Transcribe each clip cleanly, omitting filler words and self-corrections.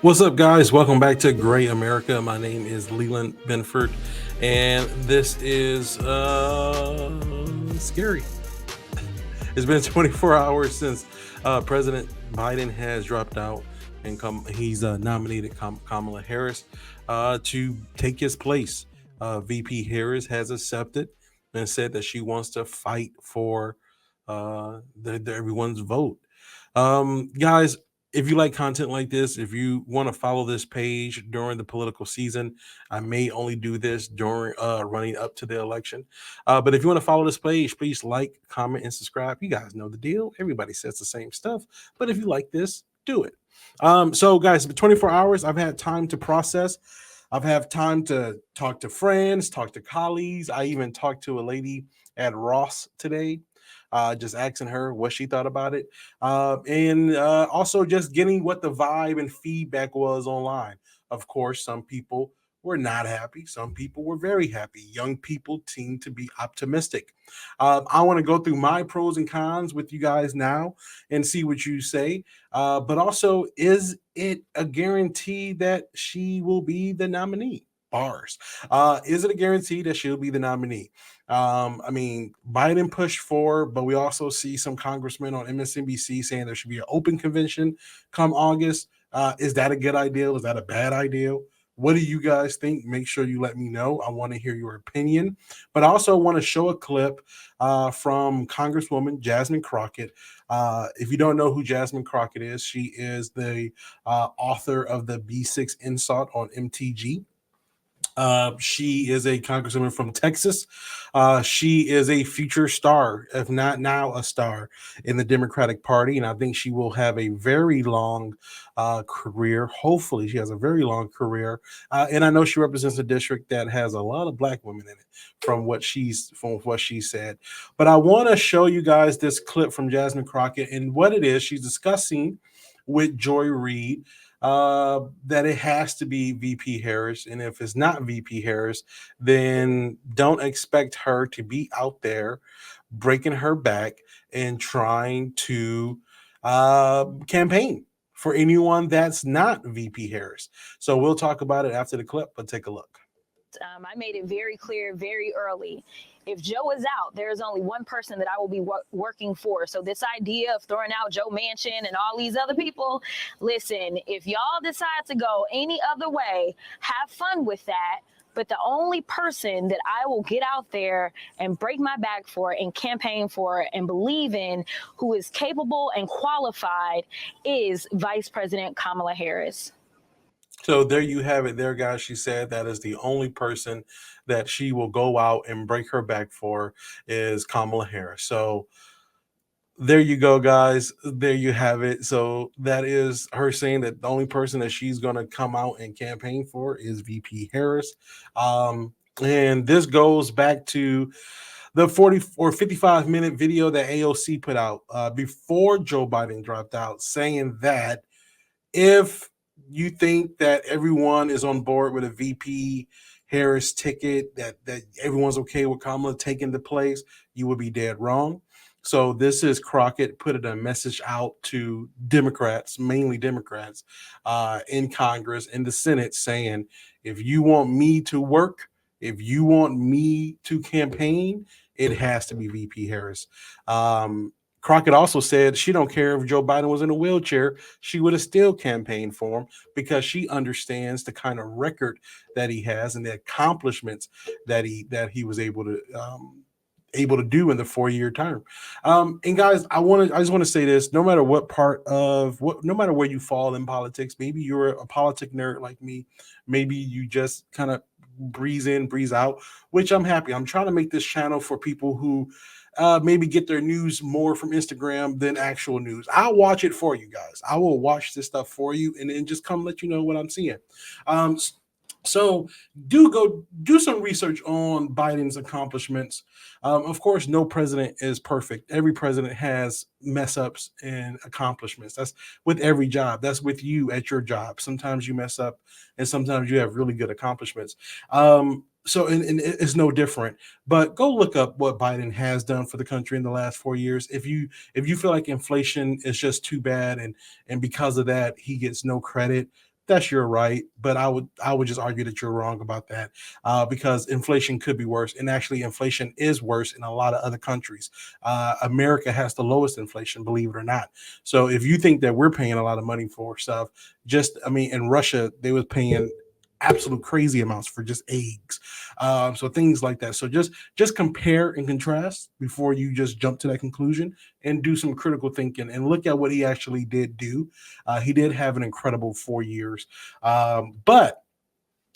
What's up, guys? Welcome back to Great America. My name is Leland Benford, and this is scary. It's been 24 hours since President Biden has dropped out and he's nominated Kamala Harris to take his place. VP Harris has accepted and said that she wants to fight for everyone's vote. Guys, if you like content like this, if you want to follow this page during the political season, I may only do this during running up to the election. But if you want to follow this page, please like, comment, and subscribe. You guys know the deal. Everybody says the same stuff. But if you like this, do it. So, guys, 24 hours, I've had time to process. I've had time to talk to friends, talk to colleagues. I even talked to a lady at Ross today, just asking her what she thought about it. And also just getting what the vibe and feedback was online. Of course, some people were not happy. Some people were very happy. Young people seem to be optimistic. I want to go through my pros and cons with you guys now and see what you say. But also, is it a guarantee that she will be the nominee? Bars. Is it a guarantee that she'll be the nominee? I mean, Biden pushed for, but we also see some congressmen on MSNBC saying there should be an open convention come August. Is that a good idea? Is that a bad idea? What do you guys think? Make sure you let me know. I want to hear your opinion. But I also want to show a clip from Congresswoman Jasmine Crockett. If you don't know who Jasmine Crockett is, she is the author of the B6 Insult on MTG. She is a congresswoman from Texas. She is a future star, if not now a star, in the Democratic Party. And I think she will have a very long career. Hopefully, she has a very long career. And I know she represents a district that has a lot of black women in it from what she said. But I want to show you guys this clip from Jasmine Crockett and what it is she's discussing with Joy Reid, that it has to be VP Harris. And if it's not VP Harris, then don't expect her to be out there breaking her back and trying to campaign for anyone that's not VP Harris. So we'll talk about it after the clip, but take a look. I made it very clear very early. If Joe is out, there is only one person that I will be working for. So this idea of throwing out Joe Manchin and all these other people, listen, if y'all decide to go any other way, have fun with that. But the only person that I will get out there and break my back for and campaign for and believe in, who is capable and qualified, is Vice President Kamala Harris. So there you have it there, guys. She said that is the only person that she will go out and break her back for is Kamala Harris. So there you go, guys. There you have it. So that is her saying that the only person that she's going to come out and campaign for is VP Harris. And this goes back to the 40 or 55-minute video that AOC put out before Joe Biden dropped out, saying that if you think that everyone is on board with a VP Harris ticket, that everyone's okay with Kamala taking the place, you would be dead wrong. So this is Crockett putting a message out to Democrats, mainly Democrats, in Congress, in the Senate, saying, if you want me to work, if you want me to campaign, it has to be VP Harris. Crockett also said she don't care if Joe Biden was in a wheelchair, she would have still campaigned for him because she understands the kind of record that he has and the accomplishments that he was able to do in the 4-year term. And guys, I just want to say this: no matter no matter where you fall in politics, maybe you're a politic nerd like me, maybe you just kind of breeze in, breeze out, which I'm happy. I'm trying to make this channel for people who maybe get their news more from Instagram than actual news. I'll watch it for you guys. I will watch this stuff for you and then just come let you know what I'm seeing. Um, so do some research on Biden's accomplishments. Of course, no president is perfect. Every president has mess ups and accomplishments. That's with every job. That's with you at your job. Sometimes you mess up, and sometimes you have really good accomplishments. So and it's no different. But go look up what Biden has done for the country in the last 4 years. If you feel like inflation is just too bad and because of that he gets no credit, that's your right, but I would just argue that you're wrong about that, because inflation could be worse, and actually, inflation is worse in a lot of other countries. America has the lowest inflation, believe it or not. So if you think that we're paying a lot of money for stuff, just I mean, in Russia they was paying absolute crazy amounts for just eggs, so things like that. So just compare and contrast before you just jump to that conclusion, and do some critical thinking and look at what he actually did do. He did have an incredible 4 years, but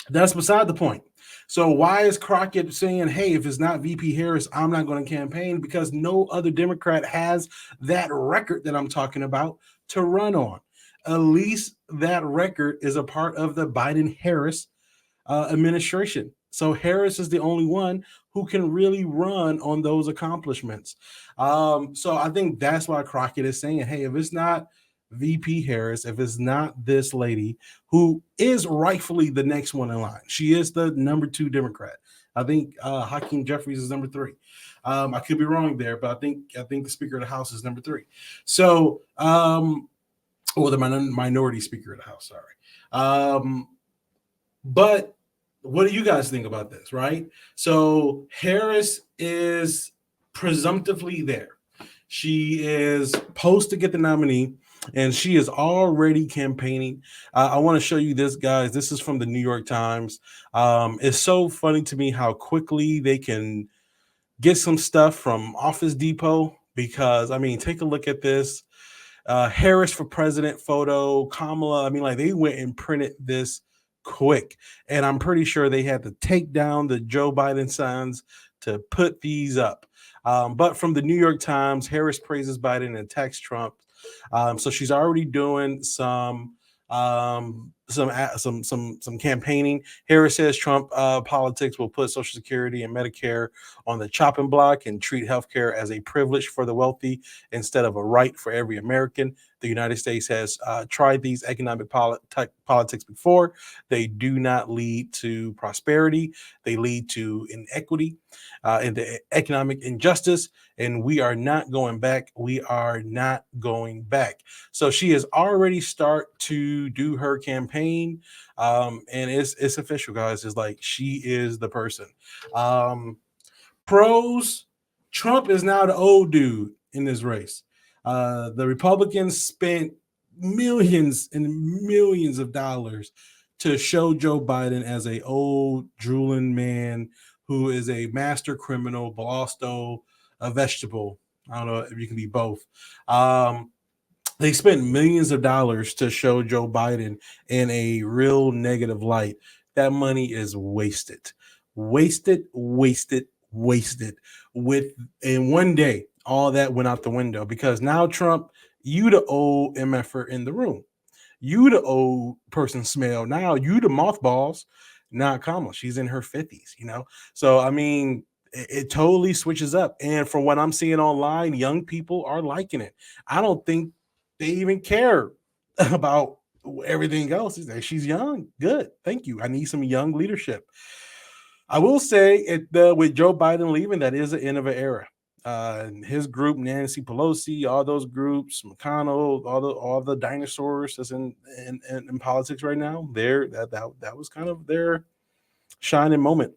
that's beside the point. So why is Crockett saying, "Hey, if it's not VP Harris, I'm not going to campaign"? Because no other Democrat has that record that I'm talking about to run on. At least that record is a part of the Biden Harris administration. So Harris is the only one who can really run on those accomplishments. So I think that's why Crockett is saying, "Hey, if it's not VP Harris, if it's not this lady who is rightfully the next one in line, she is the number two Democrat. I think Hakeem Jeffries is number three. I could be wrong there, but I think the Speaker of the House is number three. So, or the minority Speaker of the House. Sorry. But what do you guys think about this, right? So Harris is presumptively there. She is supposed to get the nominee, and she is already campaigning. I want to show you this, guys. This is from the New York Times. It's so funny to me how quickly they can get some stuff from Office Depot, because, I mean, take a look at this. Harris for president photo, Kamala. I mean, like, they went and printed this quick, and I'm pretty sure they had to take down the Joe Biden signs to put these up. But from the New York Times, Harris praises Biden and attacks Trump. So she's already doing some campaigning. Harris says Trump politics will put Social Security and Medicare on the chopping block and treat healthcare as a privilege for the wealthy instead of a right for every American. The United States has tried these economic politics before. They do not lead to prosperity. They lead to inequity and the economic injustice. And we are not going back. We are not going back. So she has already start to do her campaign, and it's official, guys. It's like she is the person. Um, Pros: Trump is now the old dude in this race. The Republicans spent millions and millions of dollars to show Joe Biden as a old drooling man who is a master criminal, but also a vegetable. I don't know if you can be both. They spent millions of dollars to show Joe Biden in a real negative light. That money is wasted. Wasted, wasted, wasted. With in one day, all that went out the window, because now Trump, you the old MFer in the room. You the old person smell. Now you the mothballs. Not Kamala. She's in her 50s, you know? So I mean, it totally switches up. And from what I'm seeing online, young people are liking it. I don't think they even care about everything else. She's young. Good. Thank you. I need some young leadership. I will say with Joe Biden leaving, that is the end of an era. His group, Nancy Pelosi, all those groups, McConnell, all the dinosaurs that's in politics right now. That was kind of their shining moment,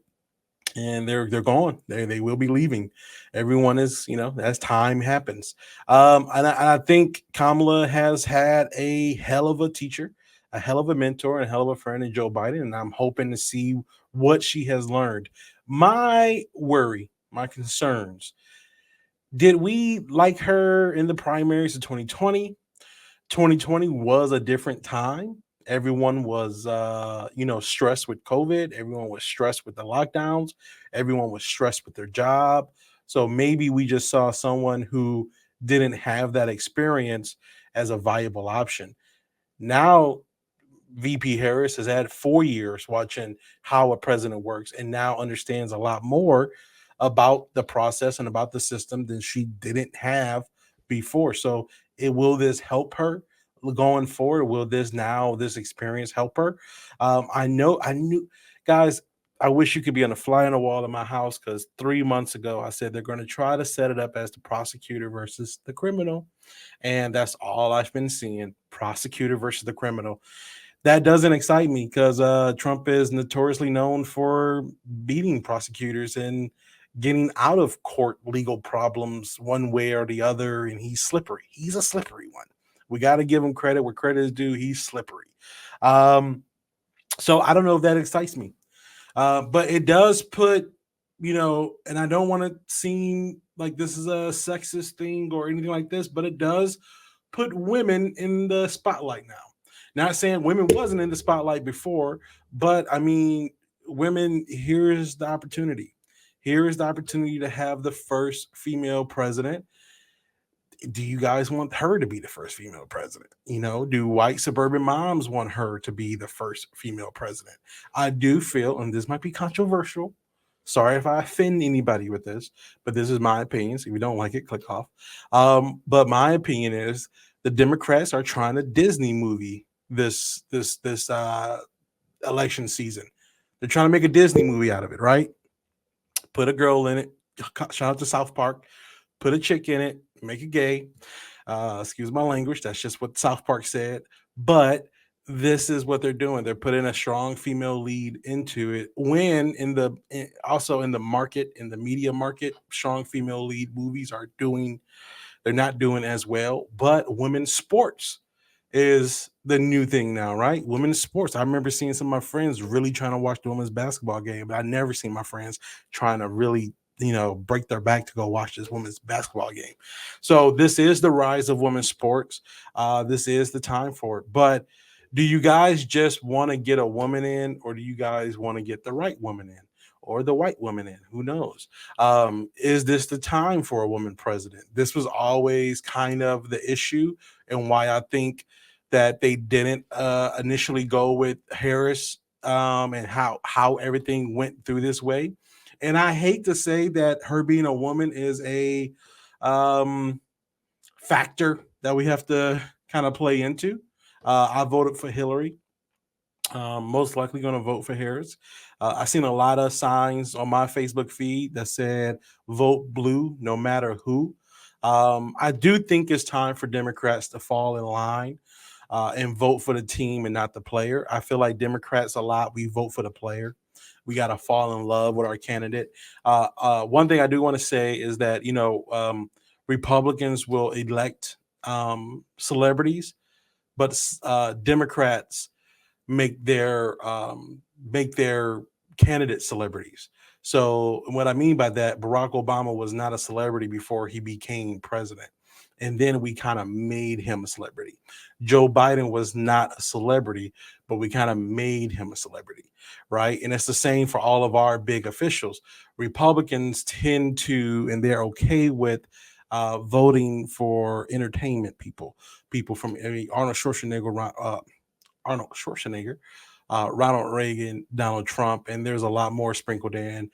and they're gone. They will be leaving. Everyone is, as time happens. And I think Kamala has had a hell of a teacher, a hell of a mentor, and a hell of a friend in Joe Biden, and I'm hoping to see what she has learned. My worry, my concerns. Did we like her in the primaries of 2020? 2020 was a different time. Everyone was, stressed with COVID. Everyone was stressed with the lockdowns. Everyone was stressed with their job. So maybe we just saw someone who didn't have that experience as a viable option. Now VP Harris has had 4 years watching how a president works, and now understands a lot more about the process and about the system than she didn't have before. So, will this help her going forward? Will this experience help her? I knew, guys. I wish you could be on the fly on the wall in my house, because 3 months ago I said they're going to try to set it up as the prosecutor versus the criminal, and that's all I've been seeing: prosecutor versus the criminal. That doesn't excite me because Trump is notoriously known for beating prosecutors and getting out of court legal problems one way or the other. And he's slippery. He's a slippery one. We got to give him credit where credit is due. He's slippery. Um, so I don't know if that excites me. But it does put, and I don't want to seem like this is a sexist thing or anything like this, but it does put women in the spotlight now. Not saying women wasn't in the spotlight before, but I mean, women, here's the opportunity. Here is the opportunity to have the first female president. Do you guys want her to be the first female president? Do white suburban moms want her to be the first female president? I do feel, and this might be controversial. Sorry if I offend anybody with this, but this is my opinion. So if you don't like it, click off. But my opinion is the Democrats are trying to Disney movie this election season. They're trying to make a Disney movie out of it, right? Put a girl in it. Shout out to South Park. Put a chick in it. Make it gay. Excuse my language. That's just what South Park said. But this is what they're doing. They're putting a strong female lead into it. When also in the market, in the media market, strong female lead movies they're not doing as well. But women's sports is the new thing now, right? Women's sports. I remember seeing some of my friends really trying to watch the women's basketball game, but I never seen my friends trying to really, break their back to go watch this women's basketball game. So this is the rise of women's sports. This is the time for it. But do you guys just want to get a woman in, or do you guys want to get the right woman in? Or the white woman in? Who knows? Is this the time for a woman president? This was always kind of the issue, and why I think that they didn't initially go with Harris, and how everything went through this way. And I hate to say that her being a woman is a um, factor that we have to kind of play into. I voted for Hillary. Most likely going to vote for Harris. I've seen a lot of signs on my Facebook feed that said vote blue no matter who. I do think it's time for Democrats to fall in line and vote for the team and not the player. I feel like Democrats a lot, we vote for the player. We got to fall in love with our candidate. One thing I do want to say is that, Republicans will elect celebrities, but Democrats make their candidate celebrities. So what I mean by that, Barack Obama was not a celebrity before he became president. And then we kind of made him a celebrity. Joe Biden was not a celebrity, but we kind of made him a celebrity, right? And it's the same for all of our big officials. Republicans tend to, and they're okay with voting for entertainment people from Arnold Schwarzenegger, Ronald Reagan, Donald Trump, and there's a lot more sprinkled in.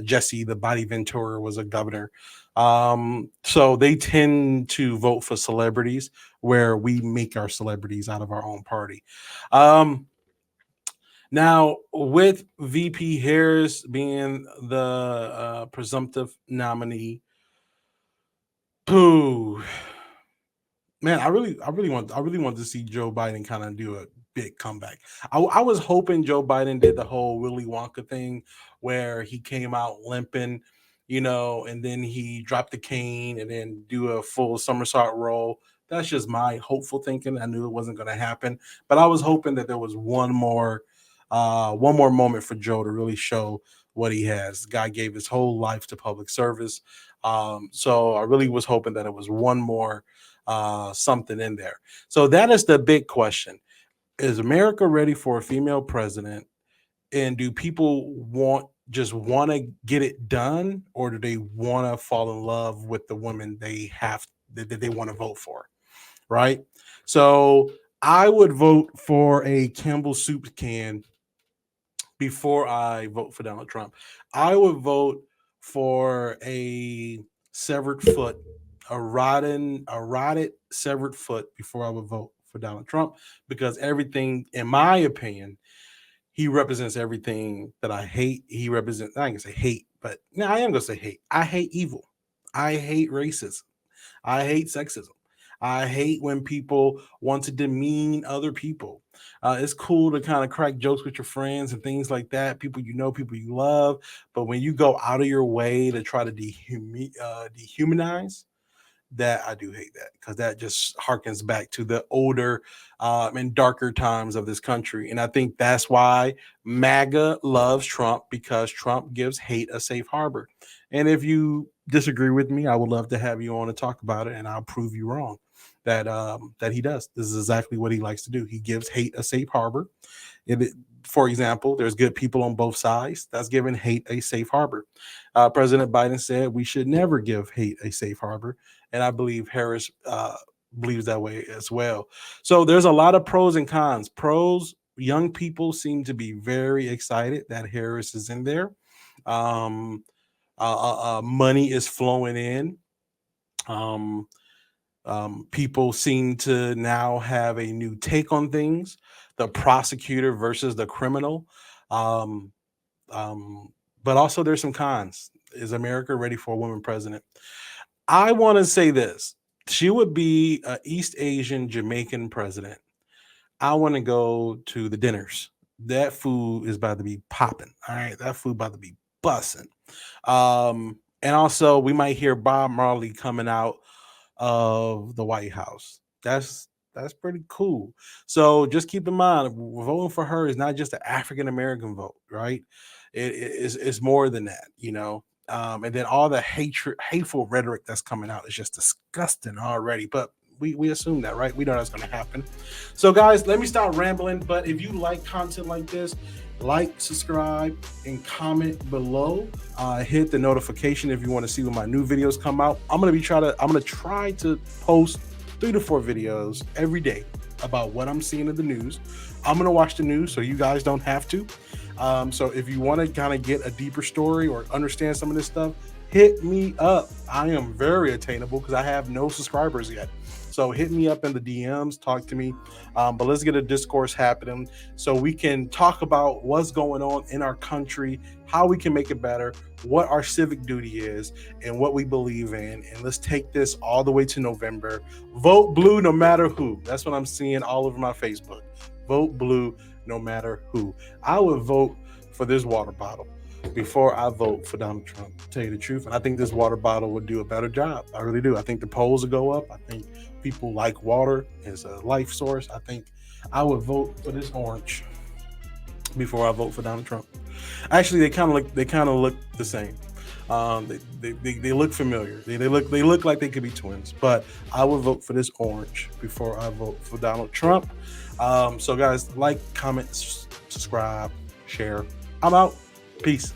Jesse, the Body Ventura, was a governor. So they tend to vote for celebrities where we make our celebrities out of our own party. Um, Now, with VP Harris being the presumptive nominee, pooh, man, I really want to see Joe Biden kind of do a big comeback. I was hoping Joe Biden did the whole Willy Wonka thing where he came out limping, and then he dropped the cane and then do a full somersault roll. That's just my hopeful thinking. I knew it wasn't going to happen, but I was hoping that there was one more moment for Joe to really show what he has. The guy gave his whole life to public service, so I really was hoping that it was one more something in there. So that is the big question. Is America ready for a female president? And do people want to get it done, or do they want to fall in love with the women that they want to vote for? Right. So I would vote for a Campbell soup can before I vote for Donald Trump. I would vote for a severed foot, a rotted severed foot before I would vote for Donald Trump, because everything, in my opinion, he represents everything that I hate. He represents, I ain't gonna say hate, but no, I am gonna say hate. I hate evil. I hate racism. I hate sexism. I hate when people want to demean other people. It's cool to kind of crack jokes with your friends and things like that, people you know, people you love. But when you go out of your way to try to dehumanize, that I do hate that, because that just harkens back to the older and darker times of this country. And I think that's why MAGA loves Trump, because Trump gives hate a safe harbor. And if you disagree with me, I would love to have you on to talk about it, and I'll prove you wrong. That he does. This is exactly what he likes to do. He gives hate a safe harbor. If it, for example, there's good people on both sides. That's giving hate a safe harbor. President Biden said we should never give hate a safe harbor, and I believe Harris believes that way as well. So there's a lot of pros and cons. Pros: young people seem to be very excited that Harris is in there. Um, Money is flowing in. Um, People seem to now have a new take on things: the prosecutor versus the criminal. Um, um, but also, there's some cons. Is America ready for a woman president? I want to say this: she would be an East Asian Jamaican president. I want to go to the dinners. That food is about to be popping. All right, that food about to be bussing. And also, we might hear Bob Marley coming out of the White House. That's pretty cool. So just keep in mind, voting for her is not just an African American vote, right? It's more than that, you know. And then all the hateful rhetoric that's coming out is just disgusting already. But we assume that, right? We know that's going to happen. So, guys, let me stop rambling. But if you like content like this, like, subscribe, and comment below. Hit the notification if you want to see when my new videos come out. I'm gonna try to post 3 to 4 videos every day about what I'm seeing in the news. I'm gonna watch the news so you guys don't have to. So if you want to kind of get a deeper story or understand some of this stuff, hit me up. I am very attainable because I have no subscribers yet. So hit me up in the DMs, talk to me. But let's get a discourse happening so we can talk about what's going on in our country, how we can make it better, what our civic duty is, and what we believe in. And let's take this all the way to November. Vote blue no matter who. That's what I'm seeing all over my Facebook. Vote blue no matter who. I would vote for this water bottle before I vote for Donald Trump, to tell you the truth. And I think this water bottle would do a better job. I really do. I think the polls will go up. I think people like water as a life source. I think I would vote for this orange before I vote for Donald Trump. Actually, they kind of look the same. They look familiar. They look like they could be twins. But I would vote for this orange before I vote for Donald Trump. So guys, like, comment, subscribe, share. I'm out. Peace.